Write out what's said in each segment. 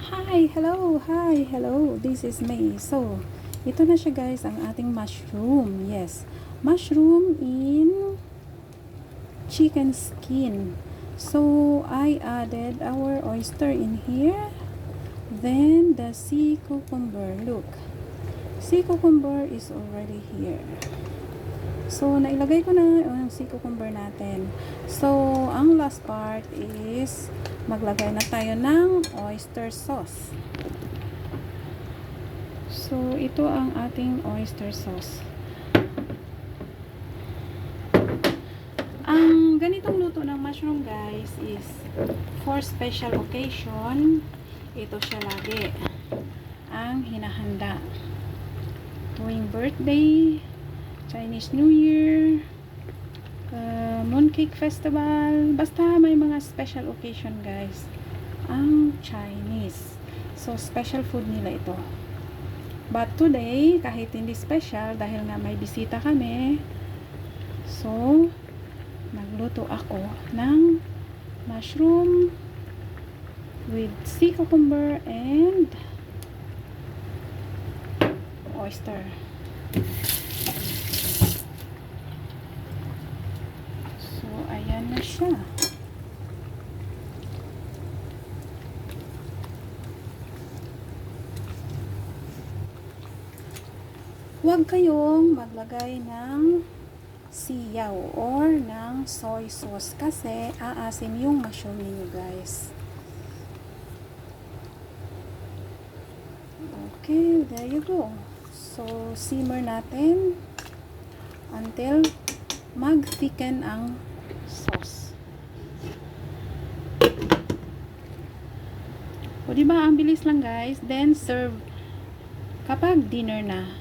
Hello, this is May. So, ito na siya guys, ang ating mushroom. Yes, mushroom in chicken skin. So, I added our oyster in here. Then, the sea cucumber. Look, sea cucumber is already here. So, nailagay ko na yung sea cucumber natin. So, ang last part is maglagay na tayo ng oyster sauce. So, ito ang ating oyster sauce. Ang ganitong luto ng mushroom guys is for special occasion. Ito siya lagi ang hinahanda. Tuwing birthday, Chinese New Year, Mooncake Festival, basta may mga special occasion guys ang Chinese. So, special food nila ito. But today, kahit hindi special, dahil nga may bisita kami, so, nagluto ako ng mushroom with sea cucumber and oyster. So, ayan na siya. Huwag kayong maglagay ng siyaw or ng soy sauce kasi aasim yung mushroom niyo guys. Okay, there you go. So, simmer natin until mag-thicken ang sauce. O, diba? Ang bilis lang guys. Then, serve kapag dinner na.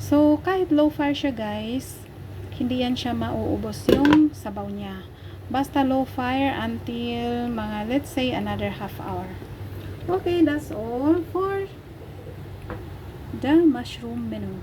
So, kahit low fire siya guys, hindi yan siya mauubos yung sabaw niya. Basta low fire until mga, let's say, another half hour. Okay, that's all for the mushroom menu.